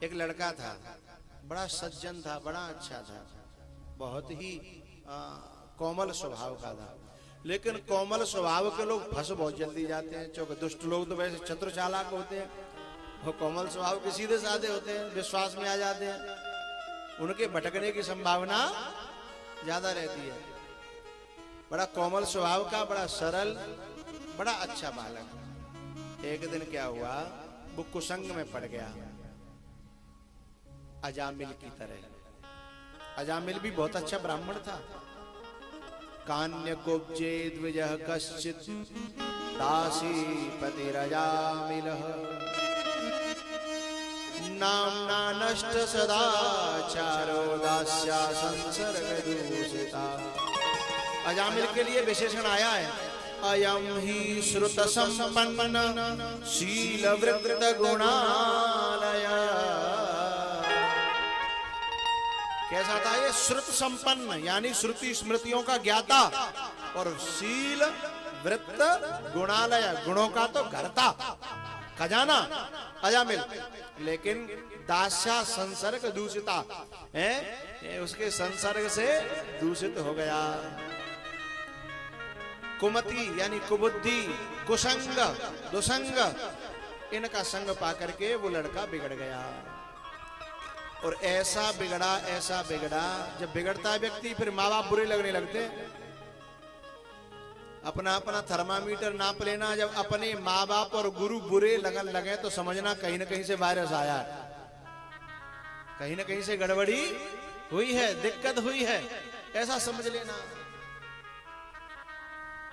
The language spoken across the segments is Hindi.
एक लड़का था, बड़ा सज्जन था, बड़ा अच्छा था, बहुत ही कोमल स्वभाव का था। लेकिन कोमल स्वभाव के लोग फंस बहुत जल्दी जाते हैं, क्योंकि दुष्ट लोग तो वैसे चतुर चालाक होते हैं, वो कोमल स्वभाव के सीधे साधे होते हैं, विश्वास में आ जाते हैं, उनके भटकने की संभावना ज्यादा रहती है। बड़ा कोमल स्वभाव का, बड़ा सरल, बड़ा अच्छा बालक। एक दिन क्या हुआ, वो कुसंग में पड़ गया, अजामिल की तरह। अजामिल भी बहुत अच्छा ब्राह्मण था। कान्य कुब्जे द्विजः कश्चित् दासी पतिरजामिलः नाम्ना नष्ट सदाचारो दास्या संसर्ग दूषिता। अजामिल के लिए विशेषण आया है, अयम ही श्रुत संपन्न शील वृत्त गुणालय। कैसा था ये? श्रुत संपन्न, यानी श्रुति स्मृतियों का ज्ञाता, और शील वृत्त गुणालय, गुणों का तो घरता, खजाना अजामिल। लेकिन दास्या संसर्ग दूषिता है, उसके संसर्ग से दूषित हो गया। कुमति यानी कुबुद्धि, कुसंग, दुसंग, इनका संग पाकर के वो लड़का बिगड़ गया। और ऐसा बिगड़ा, जब बिगड़ता है व्यक्ति फिर माँ बाप बुरे लगने लगते। अपना अपना थर्मामीटर नाप लेना, जब अपने माँ बाप और गुरु बुरे लगन लगे तो समझना कहीं ना कहीं से वायरस आया है, कहीं ना कहीं से गड़बड़ी हुई है, दिक्कत हुई है, ऐसा समझ लेना।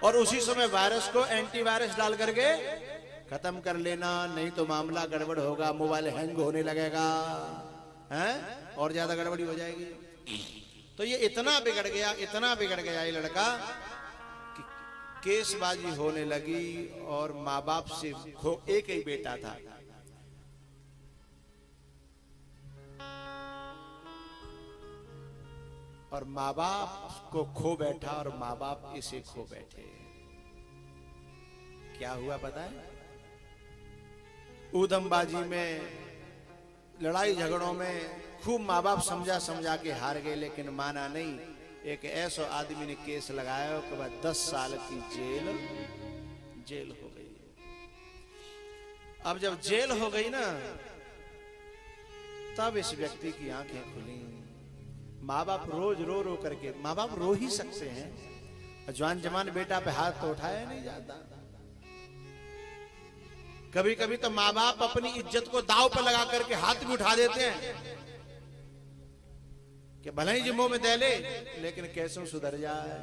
और उसी समय वायरस को एंटीवायरस डाल करके खत्म कर लेना, नहीं तो मामला गड़बड़ होगा, मोबाइल हैंग होने लगेगा हैं, और ज्यादा गड़बड़ी हो जाएगी। तो ये इतना बिगड़ गया ये लड़का कि केसबाजी होने लगी। और माँ बाप से एक ही बेटा था, और माँ बाप को खो बैठा और माँ बाप इसे खो बैठे। क्या हुआ पता है? ऊधमबाजी में, लड़ाई झगड़ों में खूब माँ बाप समझा के हार गए, लेकिन माना नहीं। एक ऐसा आदमी ने केस लगाया कि बाद 10 साल की जेल हो गई। अब जब जेल हो गई ना, तब इस व्यक्ति की आंखें खुली। माँ बाप रोज रो करके, माँ बाप रो ही सकते हैं, जवान जवान बेटा पे हाथ तो उठाया नहीं जाता। कभी कभी तो माँ बाप अपनी इज्जत को दांव पर लगा करके हाथ भी उठा देते हैं कि भले ही जी मुंह में दे ले, लेकिन कैसे सुधर जाए,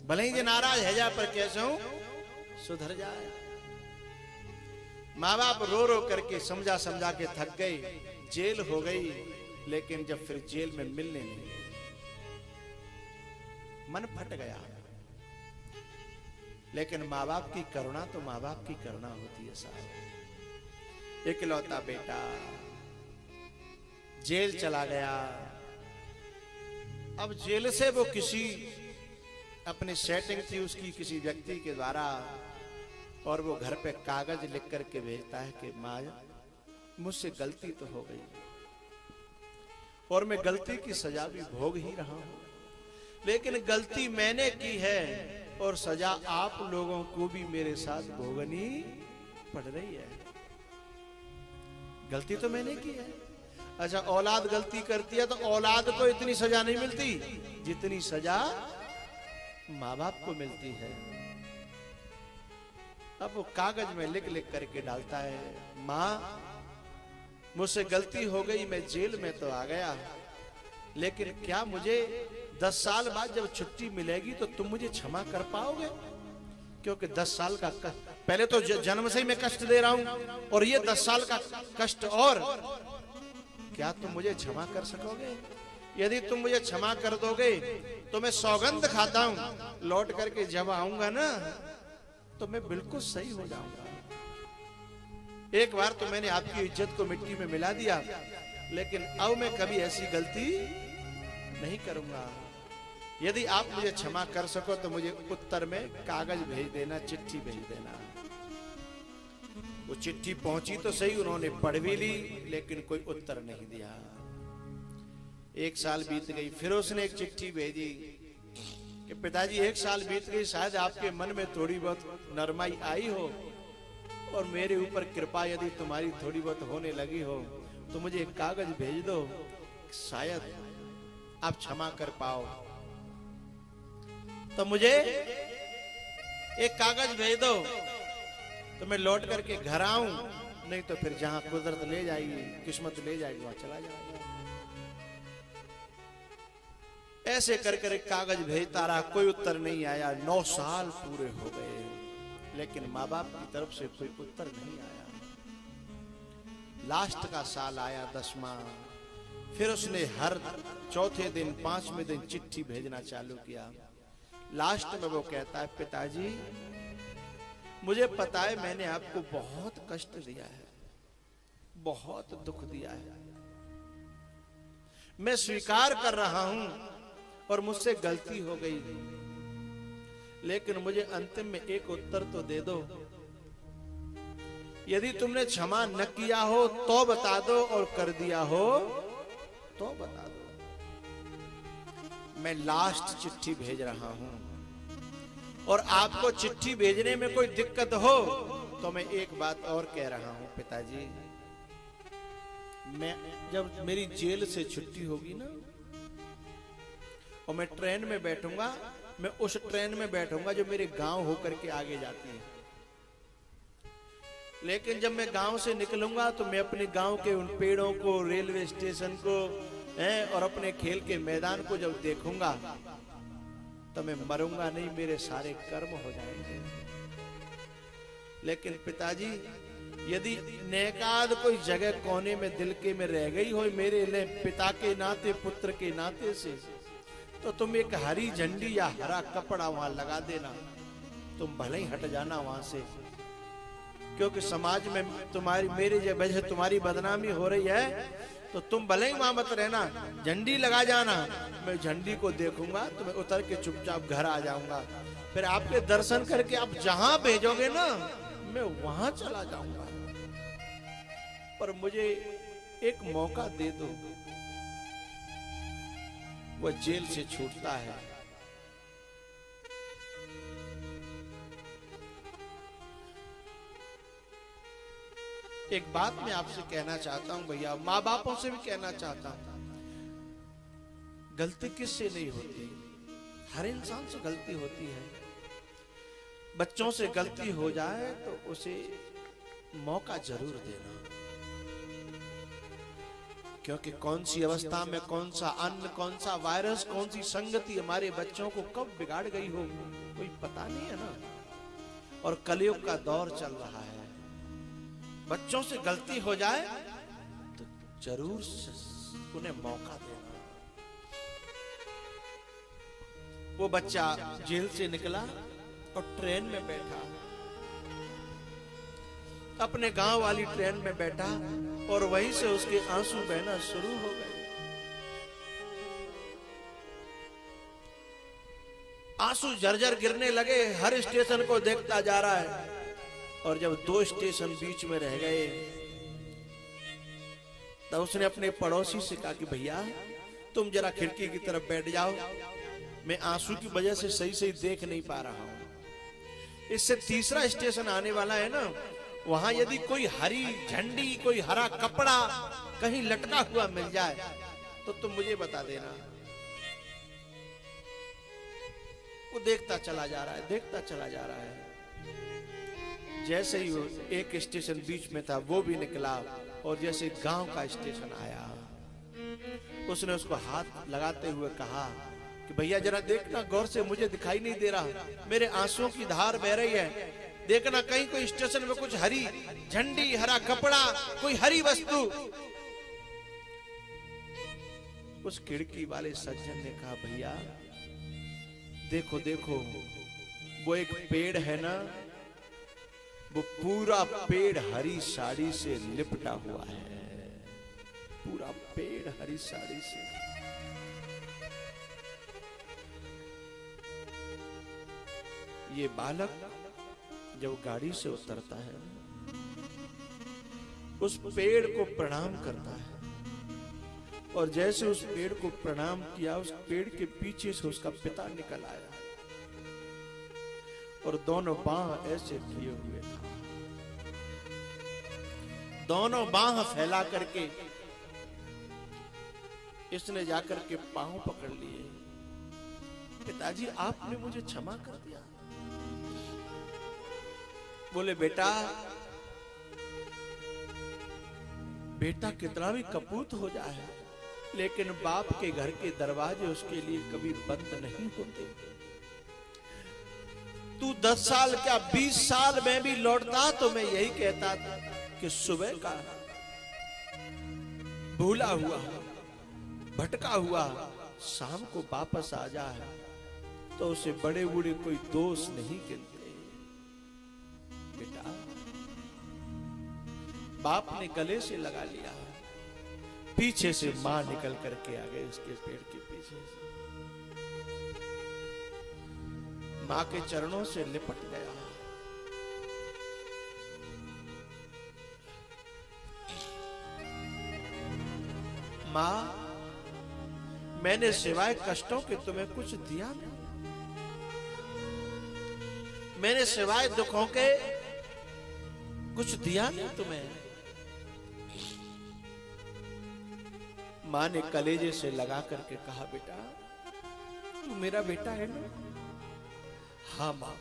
भले ही जी नाराज है जा, पर कैसे सुधर जाए। माँ बाप रो करके समझा के थक गए, जेल हो गई। लेकिन जब फिर जेल में मिलने नहीं, मन फट गया। लेकिन माँ बाप की करुणा तो माँ बाप की करुणा होती है साहब। इकलौता बेटा जेल चला गया। अब जेल से वो किसी अपनी सेटिंग थी उसकी किसी व्यक्ति के द्वारा, और वो घर पे कागज लिख करके भेजता है कि माँ मुझसे गलती तो हो गई, और मैं गलती की सजा भी भोग ही रहा हूं, लेकिन गलती मैंने की है और सजा आप लोगों को भी मेरे साथ भोगनी पड़ रही है। गलती तो मैंने की है। अच्छा, औलाद गलती करती है तो औलाद को इतनी सजा नहीं मिलती जितनी सजा माँ बाप को मिलती है। अब वो कागज में लिख करके डालता है, माँ मुझसे गलती हो गई, मैं जेल में तो आ गया, लेकिन क्या मुझे 10 साल बाद जब छुट्टी मिलेगी तो तुम मुझे क्षमा कर पाओगे? क्योंकि 10 साल का पहले तो जन्म से ही मैं कष्ट दे रहा हूं, और ये 10 साल का कष्ट, और क्या तुम मुझे क्षमा कर सकोगे? यदि तुम मुझे क्षमा कर दोगे तो मैं सौगंध खाता हूं, लौट करके जब आऊंगा ना तो मैं बिल्कुल सही हो जाऊंगा। एक बार तो मैंने आपकी इज्जत को मिट्टी में मिला दिया, लेकिन अब मैं कभी ऐसी गलती नहीं करूंगा। यदि आप मुझे क्षमा कर सको तो मुझे उत्तर में कागज भेज देना, चिट्ठी भेज देना। वो चिट्ठी पहुंची तो सही, उन्होंने पढ़ भी ली, लेकिन कोई उत्तर नहीं दिया। 1 साल बीत गई, फिर उसने एक चिट्ठी भेजी कि पिताजी 1 साल बीत गई, शायद आपके मन में थोड़ी बहुत नरमाई आई हो और मेरे ऊपर कृपा यदि तुम्हारी थोड़ी बहुत होने लगी हो तो मुझे एक कागज भेज दो, शायद आप क्षमा कर पाओ। तो मुझे एक कागज भेज दो तो मैं लौट करके घर आऊं, नहीं तो फिर जहां कुदरत ले जाएगी, किस्मत ले जाएगी, वहां चला जाएगा। ऐसे कर कर एक कागज भेजता रहा, कोई उत्तर नहीं आया। 9 साल पूरे हो गए, लेकिन माँ बाप की तरफ से कोई उत्तर नहीं आया। लास्ट का साल आया, 10वां, फिर उसने हर चौथे दिन 5वें दिन चिट्ठी भेजना चालू किया। लास्ट में वो कहता है, पिताजी मुझे पता है मैंने आपको बहुत कष्ट दिया है, बहुत दुख दिया है, मैं स्वीकार कर रहा हूं और मुझसे गलती हो गई, लेकिन मुझे अंतिम में एक उत्तर तो दे दो। यदि तुमने क्षमा न किया हो तो बता दो, और कर दिया हो तो बता दो। मैं लास्ट चिट्ठी भेज रहा हूं, और आपको चिट्ठी भेजने में कोई दिक्कत हो तो मैं एक बात और कह रहा हूं पिताजी, मैं जब मेरी जेल से छुट्टी होगी ना और मैं ट्रेन में बैठूंगा, मैं उस ट्रेन में बैठूंगा जो मेरे गांव होकर के आगे जाती है। लेकिन जब मैं गांव से निकलूंगा तो मैं अपने गांव के उन पेड़ों को, रेलवे स्टेशन को और अपने खेल के मैदान को जब देखूंगा तो मैं मरूंगा नहीं, मेरे सारे कर्म हो जाएंगे। लेकिन पिताजी यदि नेकाद कोई जगह कोने में दिल के में रह गई हो मेरे लिए पिता के नाते, पुत्र के नाते से, तो तुम एक हरी झंडी या हरा कपड़ा वहां लगा देना, तुम भले ही हट जाना वहां से, क्योंकि समाज में तुम्हारी, मेरी वजह से तुम्हारी बदनामी हो रही है, तो तुम भले ही वहां मत रहना, झंडी लगा जाना, मैं झंडी को देखूंगा तो मैं उतर के चुपचाप घर आ जाऊंगा, फिर आपके दर्शन करके आप जहां भेजोगे ना मैं वहां चला जाऊंगा, पर मुझे एक मौका दे दो। वो जेल से छूटता है, एक बात मैं आपसे कहना चाहता हूं भैया, माँ बापों से भी कहना चाहता हूं, गलती किससे नहीं होती, हर इंसान से गलती होती है। बच्चों से गलती हो जाए तो उसे मौका जरूर देना, क्योंकि कौन सी अवस्था में कौन सा अन्न, कौन सा वायरस, कौन सी संगति हमारे बच्चों को कब बिगाड़ गई हो कोई पता नहीं है ना। और कलयुग का दौर चल रहा है, बच्चों से गलती हो जाए तो जरूर उन्हें मौका देना। वो बच्चा जेल से निकला और ट्रेन में बैठा, अपने गांव वाली ट्रेन में बैठा, और वहीं से उसके आंसू बहना शुरू हो गए। आंसू झरझर गिरने लगे, हर स्टेशन को देखता जा रहा है, और जब 2 स्टेशन बीच में रह गए तब उसने अपने पड़ोसी से कहा कि भैया तुम जरा खिड़की की तरफ बैठ जाओ, मैं आंसू की वजह से सही सही देख नहीं पा रहा हूं। इससे तीसरा स्टेशन आने वाला है ना, वहां यदि कोई हरी झंडी, कोई हरा कपड़ा कहीं लटका हुआ मिल जाए तो तुम मुझे बता देना। वो देखता चला जा रहा है, देखता चला जा रहा है। जैसे ही वो एक स्टेशन बीच में था वो भी निकला, और जैसे गांव का स्टेशन आया उसने उसको हाथ लगाते हुए कहा कि भैया जरा देखना गौर से, मुझे दिखाई नहीं दे रहा, मेरे आंसुओं की धार बह रही है, देखना कहीं कोई स्टेशन में कुछ हरी झंडी, हरा कपड़ा, कोई हरी वस्तु। उस खिड़की वाले सज्जन ने कहा भैया देखो देखो, वो एक पेड़ है ना, वो पूरा पेड़ हरी साड़ी से लिपटा हुआ है, पूरा पेड़ हरी साड़ी से। ये बालक जब गाड़ी से उतरता है उस पेड़ को प्रणाम करता है, और जैसे उस पेड़ को प्रणाम किया, उस पेड़ के पीछे से उसका पिता निकल आया और दोनों बाह ऐसे किए हुए था। दोनों बाह फैला करके इसने जाकर के पांव पकड़ लिए। पिताजी, आपने मुझे क्षमा कर दिया। बोले, बेटा कितना भी कपूत हो जाए, लेकिन बाप के घर के दरवाजे उसके लिए कभी बंद नहीं होते। तू 10 साल क्या 20 साल में भी लौटता तो मैं यही कहता था कि सुबह का भूला हुआ, भटका हुआ शाम को वापस आ जाए तो उसे बड़े बूढ़े कोई दोष नहीं गिनते। बेटा, बाप ने गले से लगा लिया, पीछे से मां निकल करके आ गई उसके पेड़ के पीछे से, मां के चरणों से लिपट गया। मां, मैंने सिवाय कष्टों के तुम्हें कुछ दिया नहीं, मैंने सिवाय दुखों के कुछ दिया नहीं तुम्हें। मां ने कलेजे से लगा करके कहा, बेटा तू मेरा बेटा है ना? हाँ मां,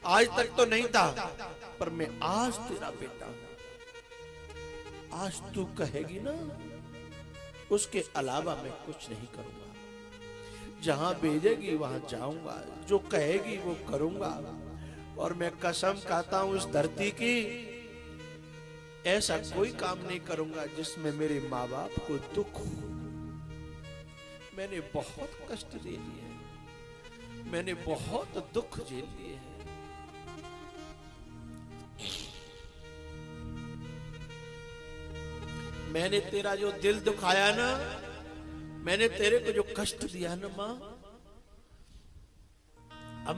आज तक तो नहीं था, पर मैं आज तेरा बेटा हूं। आज तू कहेगी ना, उसके अलावा मैं कुछ नहीं करूंगा। जहां भेजेगी वहां जाऊंगा, जो कहेगी वो करूंगा। और मैं कसम खाता हूं उस धरती की, ऐसा कोई काम नहीं करूंगा जिसमें मेरे माँ बाप को दुख हो। मैंने बहुत कष्ट झेल लिए हैं, मैंने बहुत दुख झेल लिए हैं। मैंने तेरा जो दिल दुखाया ना, मैंने तेरे को जो कष्ट दिया ना मां, अब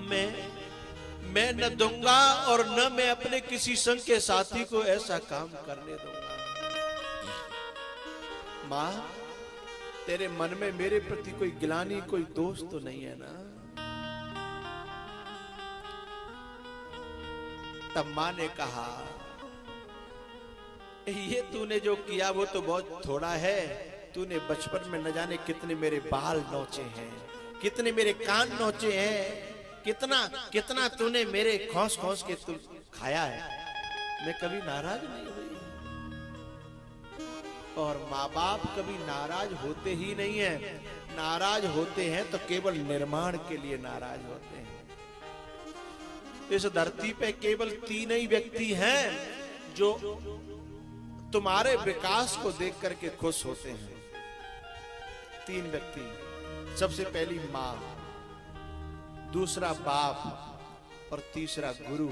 मैं न दूंगा और न मैं अपने किसी संग के साथी को ऐसा काम करने दूंगा। मां, तेरे मन में मेरे प्रति कोई गिलानी, कोई दोष तो नहीं है ना? तब मां ने कहा, ये तूने जो किया वो तो बहुत थोड़ा है। तूने बचपन में न जाने कितने मेरे बाल नोचे हैं, कितने मेरे कान नोचे हैं, कितना तूने मेरे खोस खोस के तू खाया है। मैं कभी नाराज नहीं हुई, और माँ बाप कभी नाराज होते ही नहीं है। नाराज होते हैं तो केवल निर्माण के लिए नाराज होते हैं। इस धरती पे केवल 3 ही व्यक्ति हैं जो तुम्हारे विकास को देख करके खुश होते हैं। 3 व्यक्ति, सबसे पहली मां, दूसरा बाप और तीसरा गुरु।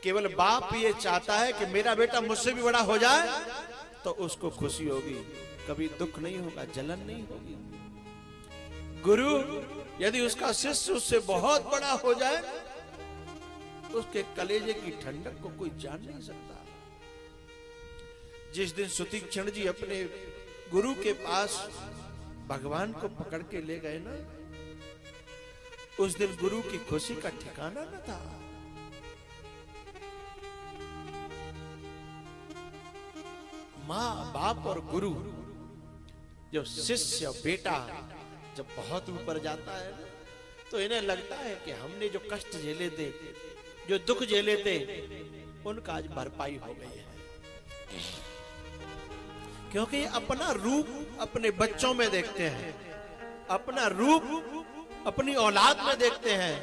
केवल बाप ये चाहता है कि मेरा बेटा मुझसे भी बड़ा हो जाए तो उसको खुशी होगी, कभी दुख नहीं होगा, जलन नहीं होगी। गुरु, यदि उसका शिष्य उससे बहुत बड़ा हो जाए, उसके कलेजे की ठंडक को कोई जान नहीं सकता। जिस दिन सुतीक्षण जी अपने गुरु के पास भगवान को पकड़ के ले गए ना, उस दिन गुरु की खुशी का ठिकाना न था। मां, बाप और गुरु, जब शिष्य बेटा जब बहुत ऊपर जाता है तो इन्हें लगता है कि हमने जो कष्ट झेले थे, जो दुख झेले थे, उनका आज भरपाई हो गई है। क्योंकि अपना रूप अपने बच्चों में देखते हैं, अपना रूप अपनी औलाद में देखते हैं।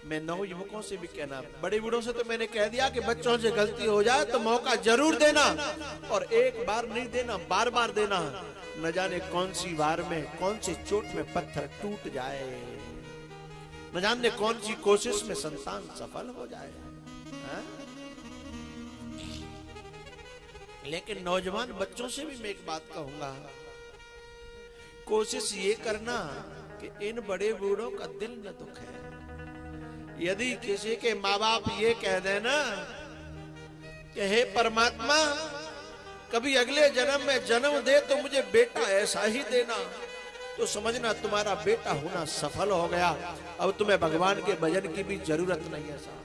मैं नवयुवकों से भी कहना, बड़े बूढ़ों से तो मैंने कह दिया कि बच्चों से गलती हो जाए तो मौका जरूर देना, और एक बार नहीं देना, बार बार देना। न जाने कौन सी बार में, कौन सी चोट में पत्थर टूट जाए, न जाने कौन सी कोशिश में संतान सफल हो जाए। लेकिन नौजवान बच्चों से भी मैं एक बात कहूंगा, कोशिश ये करना कि इन बड़े बूढ़ों का दिल न दुखे। यदि किसी के माँ बाप ये कह देना कि हे परमात्मा कभी अगले जन्म में जन्म दे तो मुझे बेटा ऐसा ही देना, तो समझना तुम्हारा बेटा होना सफल हो गया। अब तुम्हें भगवान के भजन की भी जरूरत नहीं है साहब।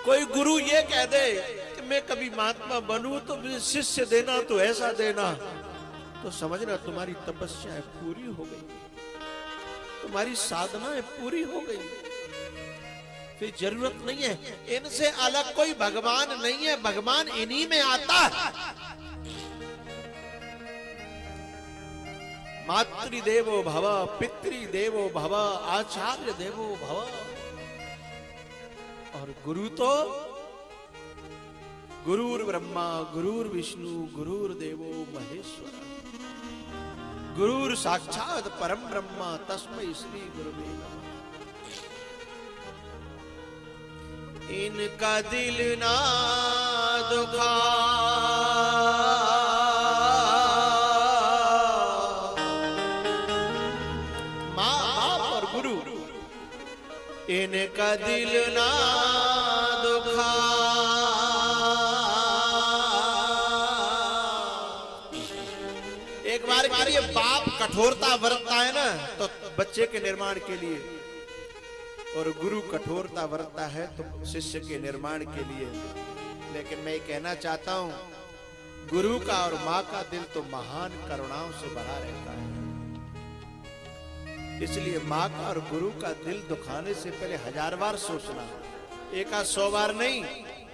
कोई गुरु ये कह दे कि मैं कभी महात्मा बनूं तो मुझे शिष्य देना तो ऐसा देना, तो समझना तुम्हारी तपस्या पूरी हो गई, तुम्हारी साधनाएं पूरी हो गई, फिर जरूरत नहीं है। इनसे अलग कोई भगवान नहीं है, भगवान इन्हीं में आता है। मातृदेवो भव, पितृदेवो भव, आचार्य देवो भव। और गुरु तो गुरुर ब्रह्मा गुरुर विष्णु गुरुर्देवो महेश्वर, गुरुर साक्षात परम ब्रह्मा तस्मै श्री गुरुवे नमः। इनका दिल ना दुखा माँ बाप और गुरु, इनका दिल ना दुखा। एक बार के लिए बाप कठोरता बरतता है ना तो बच्चे के निर्माण के लिए, और गुरु कठोरता बरतता है तो शिष्य के निर्माण के लिए। लेकिन मैं कहना चाहता हूं, गुरु का और माँ का दिल तो महान करुणाओं से भरा रहता है। इसलिए माँ का और गुरु का दिल दुखाने से पहले 1000 बार सोचना, एक 100 बार नहीं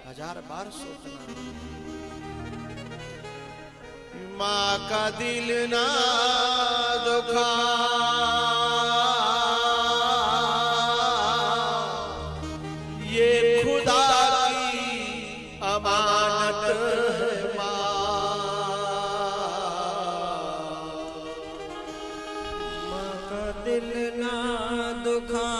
1000 बार सोचना। माँ का दिल ना दुखा, ये खुदा की अमानत है माँ। माँ का दिल ना दुखा,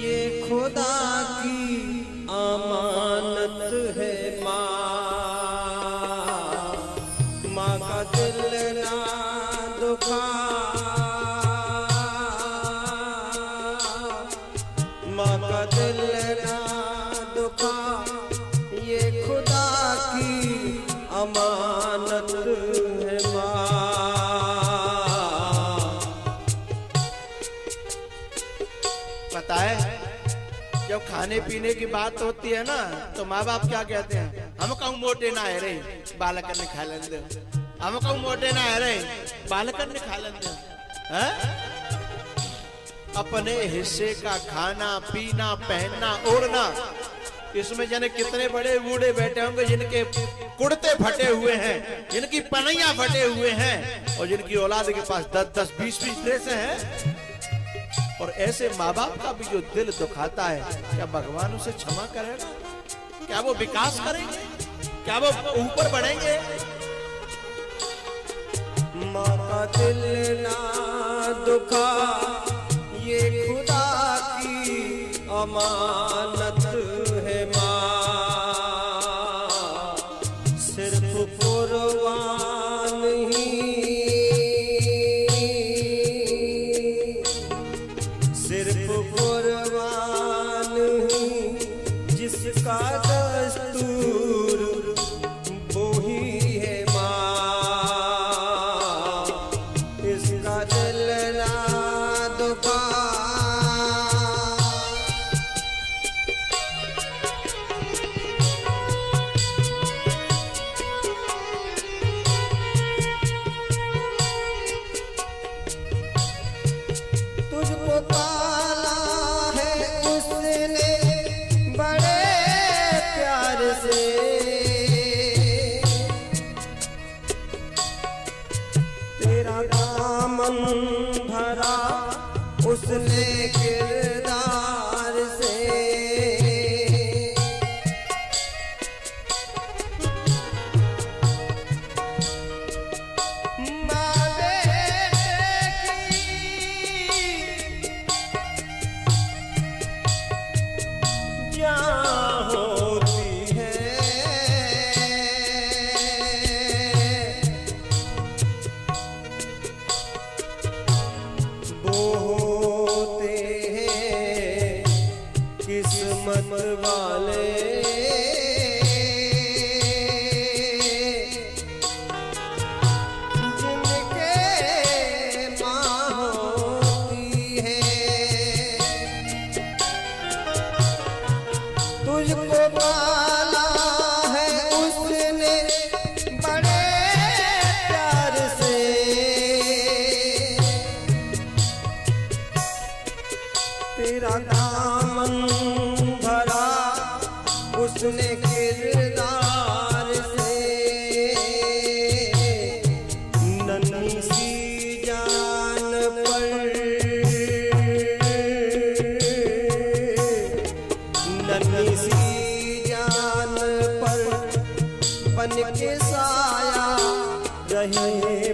ये खुदा की अमानत है माँ। माँ का दिल ना दुखा, माँ का दिल ना दुखा, ये खुदा की अमानत है माँ। पता है जब खाने पीने की बात होती है ना तो माँ बाप क्या कहते हैं, हम कहूँ मोटे ना है रे बालकन ने खा लेंगे, हम कहूँ मोटे ना है रे बालकन ने खा लेंगे। अपने हिस्से का खाना पीना पहनना ओढ़ना, इसमें जाने कितने बड़े बूढ़े बैठे होंगे जिनके कुर्ते फटे हुए हैं, जिनकी पनैया फटे हुए हैं, और जिनकी औलाद के पास 10-10 20-20 ड्रेस हैं। और ऐसे माँ बाप का भी जो दिल दुखाता है, क्या भगवान उसे क्षमा करेगा? क्या वो विकास करेंगे? क्या वो ऊपर बढ़ेंगे? माँ का दिल ना दुखा, ये खुदा की अमानत है माँ। सिर्फ कुर्बान ही, सिर्फ कुर्बान ही जिसका दस्तूर वो ही है माँ। इसका दिल ना दुखा, तुझको पाला है उसने बड़े प्यार से, तेरा दामन भरा उसने किरदार से। माँ बेटे की जहाँ होती है, गए